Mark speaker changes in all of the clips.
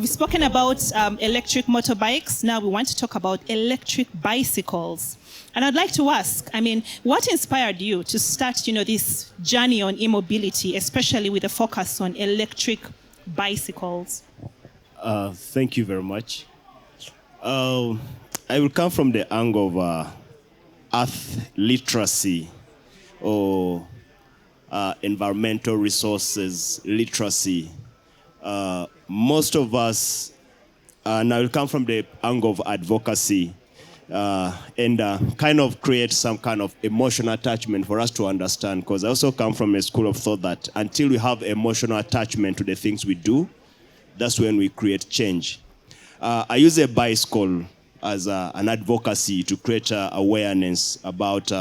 Speaker 1: we've spoken about electric motorbikes. Now we want to talk about electric bicycles. And I'd like to ask, what inspired you to start, this journey on e-mobility, especially with a focus on electric bicycles?
Speaker 2: Thank you very much. I will come from the angle of earth literacy or environmental resources literacy. Most of us, and I will come from the angle of advocacy and kind of create some kind of emotional attachment for us to understand, because I also come from a school of thought that until we have emotional attachment to the things we do, that's when we create change. I use a bicycle as an advocacy to create awareness about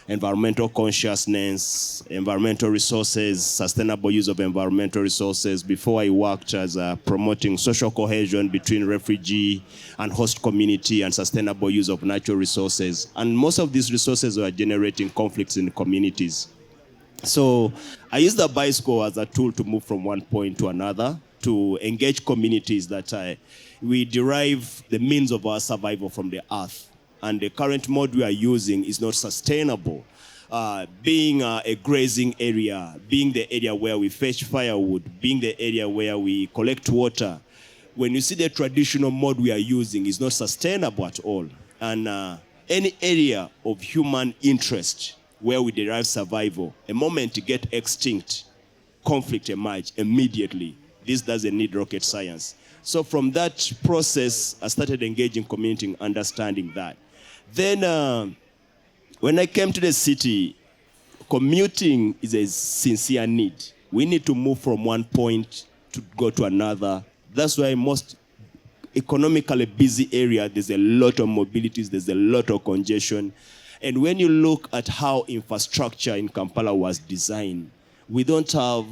Speaker 2: environmental consciousness, environmental resources, sustainable use of environmental resources. Before I worked as promoting social cohesion between refugee and host community and sustainable use of natural resources. And most of these resources are generating conflicts in communities. So I use the bicycle as a tool to move from one point to another, to engage communities that we derive the means of our survival from the earth. And the current mode we are using is not sustainable. Being a grazing area, being the area where we fetch firewood, being the area where we collect water, when you see the traditional mode we are using is not sustainable at all. And any area of human interest where we derive survival, a moment to get extinct, conflict emerge immediately. This doesn't need rocket science. So from that process, I started engaging community, understanding that. Then when I came to the city, commuting is a sincere need. We need to move from one point to go to another. That's why most economically busy area, there's a lot of mobilities, there's a lot of congestion. And when you look at how infrastructure in Kampala was designed, we don't have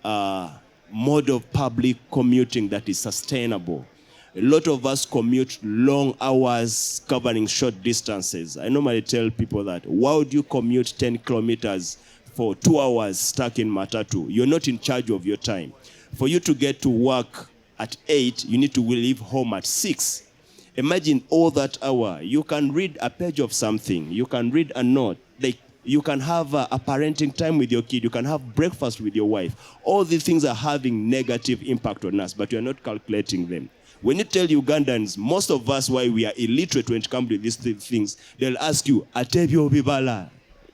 Speaker 2: a mode of public commuting that is sustainable. A lot of us commute long hours covering short distances. I normally tell people that, why would you commute 10 kilometers for 2 hours stuck in Matatu? You're not in charge of your time. For you to get to work at 8, you need to leave home at 6. Imagine all that hour. You can read a page of something. You can read a note. You can have a parenting time with your kid. You can have breakfast with your wife. All these things are having negative impact on us, but you're not calculating them. When you tell Ugandans, most of us, why we are illiterate when it comes to these things, they'll ask you, Atebyo Bibala.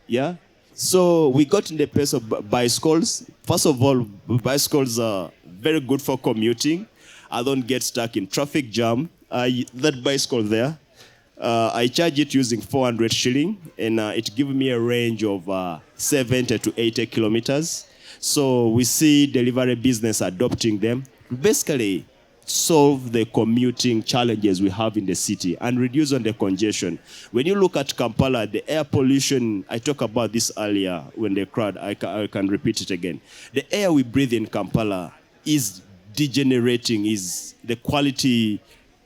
Speaker 2: Yeah? So we got in the place of bicycles. First of all, bicycles are very good for commuting. I don't get stuck in traffic jam. That bicycle there, I charge it using 400 shilling, and it gives me a range of 70 to 80 kilometers. So we see delivery business adopting them. Basically, solve the commuting challenges we have in the city and reduce on the congestion. When you look at Kampala, the air pollution, I talked about this earlier when the crowd, I can repeat it again. The air we breathe in Kampala is degenerating, the quality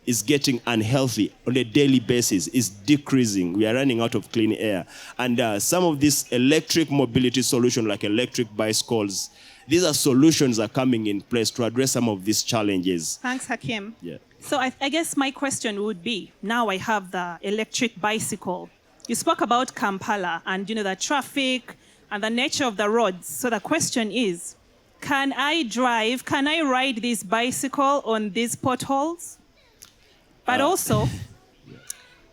Speaker 2: is getting unhealthy on a daily basis, is decreasing. We are running out of clean air. And some of these electric mobility solutions like electric bicycles, these are solutions that are coming in place to address some of these challenges.
Speaker 1: Thanks, Hakim.
Speaker 2: Yeah.
Speaker 1: So I guess my question would be, now I have the electric bicycle. You spoke about Kampala and the traffic and the nature of the roads. So the question is, can I ride this bicycle on these potholes? But also,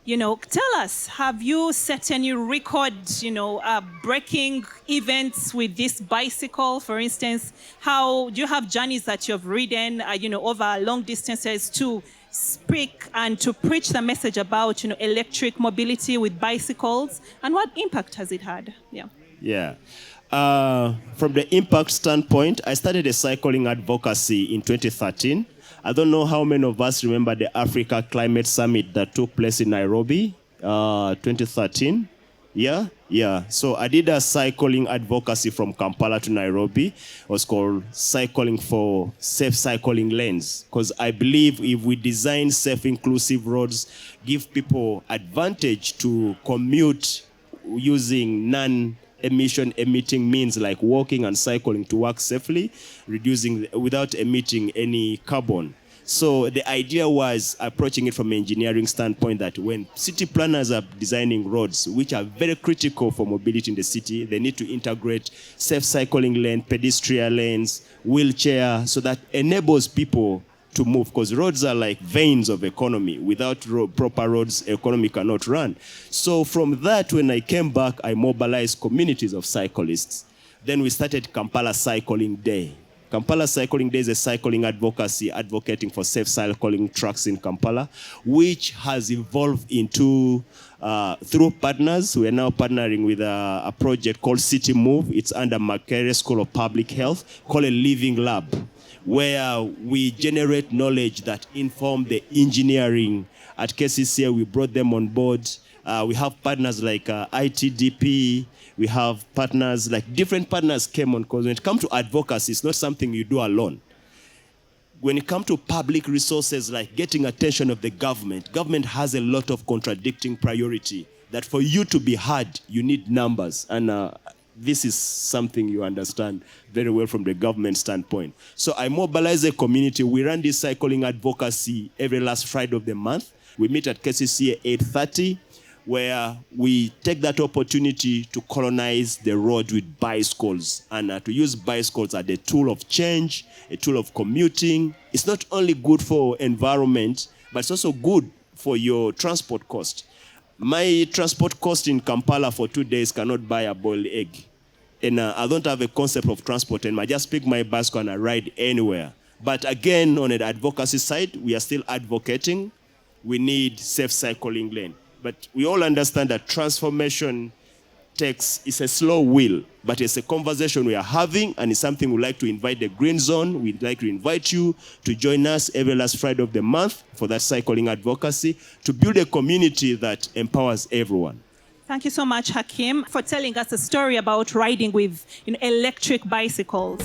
Speaker 1: tell us, have you set any record, breaking events with this bicycle? For instance, how do you have journeys that you've ridden, over long distances to speak and to preach the message about, electric mobility with bicycles? And what impact has it had?
Speaker 2: Yeah. From the impact standpoint, I started a cycling advocacy in 2013. I don't know how many of us remember the Africa Climate Summit that took place in Nairobi, 2013. Yeah. So I did a cycling advocacy from Kampala to Nairobi. It was called Cycling for Safe Cycling Lanes. Because I believe if we design safe, inclusive roads, give people advantage to commute using emitting means like walking and cycling to work safely, reducing without emitting any carbon. So the idea was approaching it from an engineering standpoint that when city planners are designing roads, which are very critical for mobility in the city, they need to integrate safe cycling lane, pedestrian lanes, wheelchair, so that enables people to move, because roads are like veins of economy. Without proper roads, economy cannot run. So from that, when I came back, I mobilized communities of cyclists. Then we started Kampala Cycling Day. Kampala Cycling Day is a cycling advocacy advocating for safe cycling tracks in Kampala, which has evolved into, through partners. We are now partnering with a project called City Move. It's under Makerere School of Public Health, called a Living Lab, where we generate knowledge that inform the engineering. At KCCA, we brought them on board. We have partners like ITDP. We have partners, like different partners came on, because when it comes to advocacy, it's not something you do alone. When it comes to public resources, like getting attention of the government has a lot of contradicting priority, that for you to be heard, you need numbers. And this is something you understand very well from the government standpoint. So I mobilize a community. We run this cycling advocacy every last Friday of the month. We meet at KCCA 8:30. Where we take that opportunity to colonize the road with bicycles, and to use bicycles as a tool of change, a tool of commuting. It's not only good for environment, but it's also good for your transport cost. My transport cost in Kampala for 2 days cannot buy a boiled egg. And I don't have a concept of transport, and I just pick my bicycle and I ride anywhere. But again, on the advocacy side, we are still advocating. We need safe cycling lane. But we all understand that transformation is a slow wheel, but it's a conversation we are having, and it's something we'd like to invite the Green Zone. We'd like to invite you to join us every last Friday of the month for that cycling advocacy, to build a community that empowers everyone.
Speaker 1: Thank you so much, Hakim, for telling us a story about riding with electric bicycles.